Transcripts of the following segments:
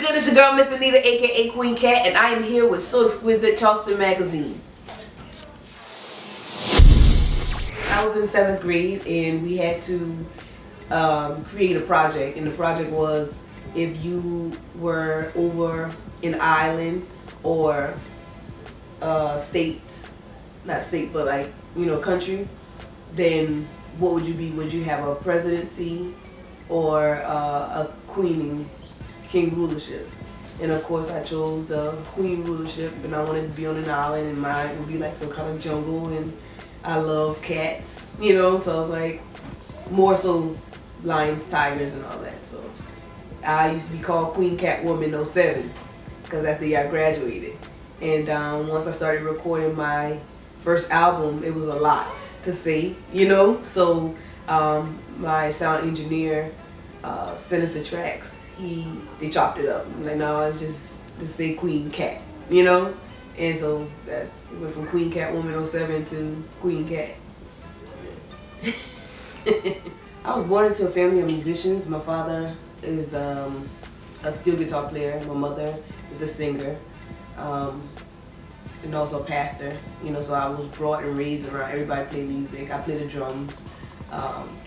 good? It's your girl, Miss Anita, aka Queen Katt, and I am here with So Exquisite Charleston Magazine. I was in 7th grade and we had to create a project, and the project was if you were over an island or state, not state, but like, you know, country, then what would you be? Would you have a presidency or a queening, king rulership? And of course I chose the queen rulership, and I wanted to be on an island, and mine would be like some kind of jungle, and I love cats, you know, so I was like, more so lions, tigers, and all that. So I used to be called Queen Katt Woman 07 because that's the year I graduated. And once I started recording my first album, it was a lot to say, you know. So my sound engineer sent us the tracks. They chopped it up. I'm like, no, it's just say Queen Katt, you know. And so it went from Queen Katt Woman 07 to Queen Katt. I was born into a family of musicians. My father is a steel guitar player. My mother is a singer, and also a pastor. You know, so I was brought and raised around everybody played music. I played the drums,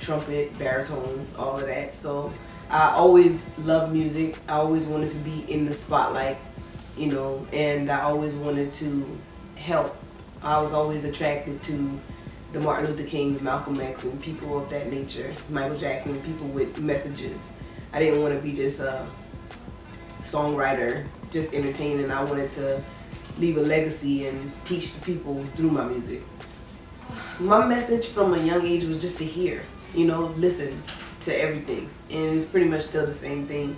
trumpet, baritone, all of that. So I always loved music. I always wanted to be in the spotlight, you know, and I always wanted to help. I was always attracted to the Martin Luther Kings, Malcolm X, and people of that nature, Michael Jackson, people with messages. I didn't want to be just a songwriter, just entertaining. I wanted to leave a legacy and teach the people through my music. My message from a young age was just to hear, you know, listen to everything, and it's pretty much still the same thing.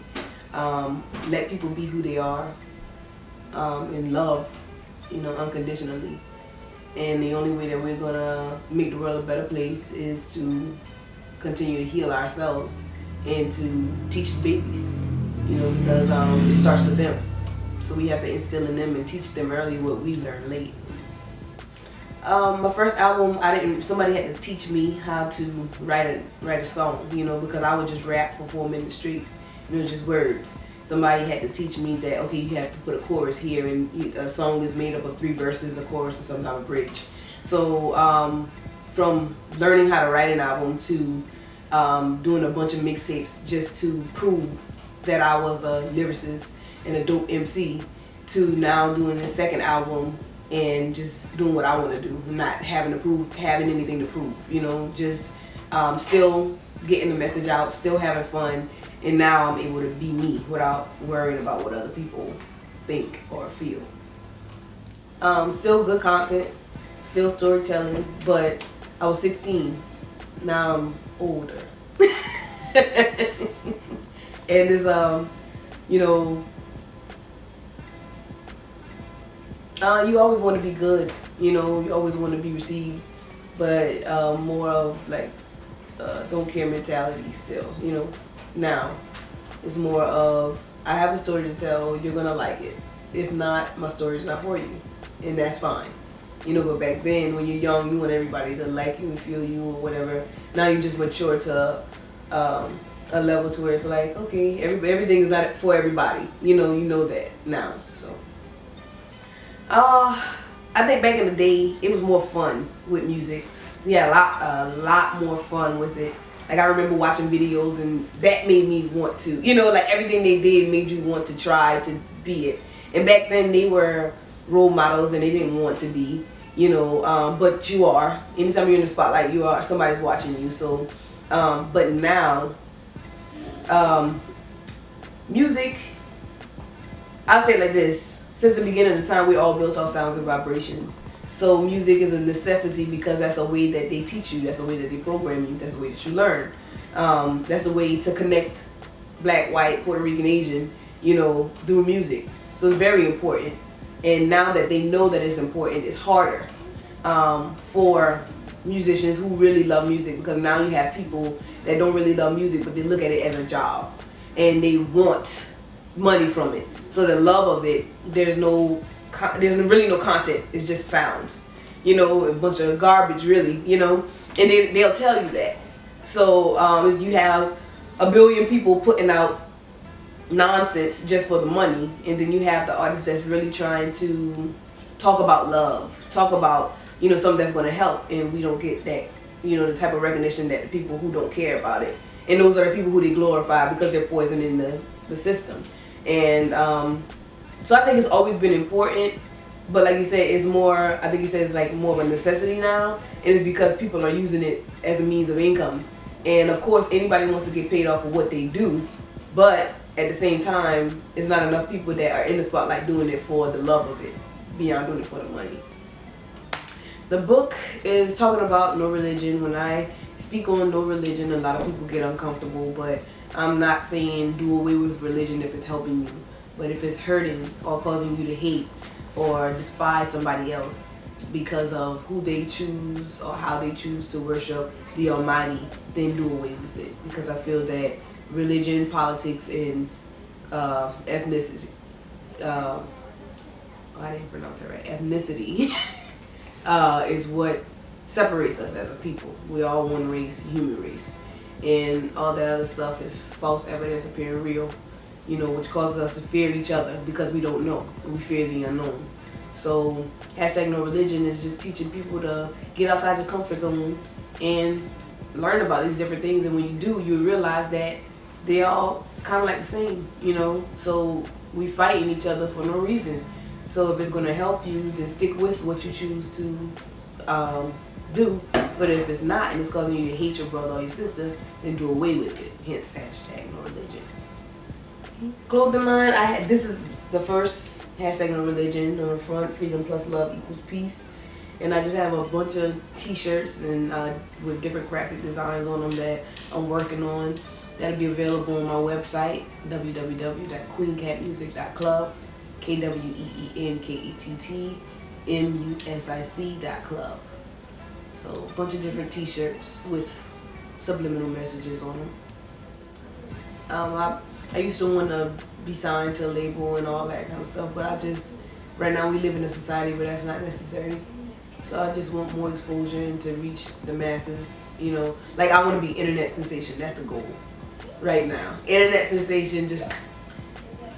Let people be who they are, and love, you know, unconditionally. And the only way that we're gonna make the world a better place is to continue to heal ourselves and to teach the babies, you know, because it starts with them. So we have to instill in them and teach them early what we learn late. My first album, somebody had to teach me how to write a song, you know, because I would just rap for 4 minutes straight. It was just words. Somebody had to teach me that, okay, you have to put a chorus here, and a song is made up of 3 verses, a chorus, and some type of bridge. So from learning how to write an album to doing a bunch of mixtapes just to prove that I was a lyricist and a dope MC, to now doing the second album and just doing what I want to do, not having anything to prove, you know, just still getting the message out, still having fun. And now I'm able to be me without worrying about what other people think or feel. Still good content, still storytelling, but I was 16. Now I'm older. And it's, you know, you always want to be good, you know, you always want to be received, but more of like don't care mentality still, you know. Now, it's more of, I have a story to tell, you're gonna like it. If not, my story's not for you, and that's fine. You know, but back then, when you're young, you want everybody to like you and feel you or whatever. Now you just mature to a level to where it's like, okay, everything's not for everybody. You know that now. So, I think back in the day, it was more fun with music. We had a lot more fun with it. Like, I remember watching videos, and that made me want to, you know, like everything they did made you want to try to be it. And back then they were role models and they didn't want to be, you know, but you are. Anytime you're in the spotlight, you are, somebody's watching you. So, but now, music, I'll say it like this, since the beginning of the time, we all built our sounds and vibrations. So music is a necessity because that's a way that they teach you, that's a way that they program you, that's a way that you learn. That's a way to connect black, white, Puerto Rican, Asian, you know, through music. So it's very important. And now that they know that it's important, it's harder for musicians who really love music, because now you have people that don't really love music, but they look at it as a job and they want money from it. So the love of it, there's really no content. It's just sounds, you know, a bunch of garbage, really, you know, and they'll tell you that. So you have a billion people putting out nonsense just for the money, and then you have the artist that's really trying to talk about love, talk about, you know, something that's going to help, and we don't get that, you know, the type of recognition that the people who don't care about it, and those are the people who they glorify because they're poisoning the system. And so I think it's always been important, but like you said, it's more, I think you said it's like more of a necessity now, and it's because people are using it as a means of income. And of course anybody wants to get paid off of what they do, but at the same time, it's not enough people that are in the spotlight doing it for the love of it, beyond doing it for the money. The book is talking about no religion. When I speak on no religion, a lot of people get uncomfortable, but I'm not saying do away with religion if it's helping you. But if it's hurting or causing you to hate or despise somebody else because of who they choose or how they choose to worship the Almighty, then do away with it. Because I feel that religion, politics, and ethnicity, I didn't pronounce it right, ethnicity, is what separates us as a people. We all one race, human race. And all that other stuff is false evidence appearing real, you know, which causes us to fear each other because we don't know. We fear the unknown. So hashtag no religion is just teaching people to get outside your comfort zone and learn about these different things. And when you do, you realize that they all kind of like the same, you know. So we fighting each other for no reason. So if it's going to help you, then stick with what you choose to do. But if it's not, and it's causing you to hate your brother or your sister, then do away with it. Hence hashtag no religion. Clothing line, this is the first hashtag no religion on the front. Freedom plus love equals peace. And I just have a bunch of t-shirts and with different graphic designs on them that I'm working on. That'll be available on my website, www.kweenkattmusic.club, KWEENKATTMUSIC.club. So a bunch of different t-shirts with subliminal messages on them. I used to want to be signed to a label and all that kind of stuff, but right now we live in a society where that's not necessary. So I just want more exposure and to reach the masses, you know. Like I want to be internet sensation, that's the goal right now. Internet sensation, just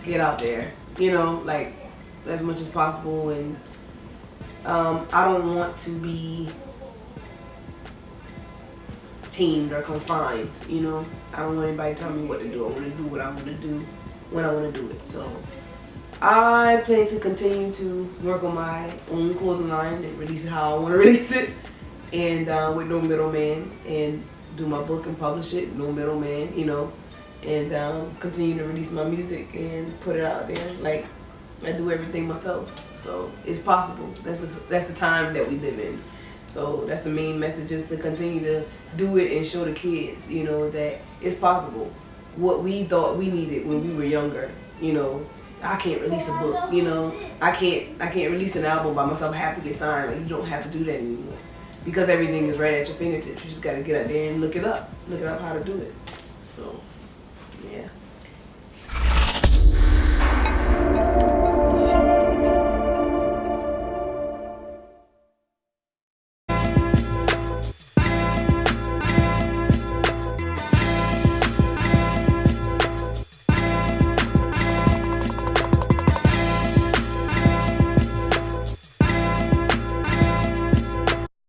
get out there, you know, like as much as possible. And I don't want to be tamed or confined, you know. I don't want anybody to tell me what to do. I want to do what I want to do when I want to do it. So I plan to continue to work on my own clothing line and release it how I want to release it, and with no middleman, and do my book and publish it, no middleman, you know, and continue to release my music and put it out there. Like I do everything myself, so it's possible. That's the time that we live in. So that's the main message, is to continue to do it and show the kids, you know, that it's possible. What we thought we needed when we were younger, you know. I can't release a book, you know. I can't release an album by myself. I have to get signed. Like, you don't have to do that anymore, because everything is right at your fingertips. You just got to get out there and look it up how to do it. So, yeah.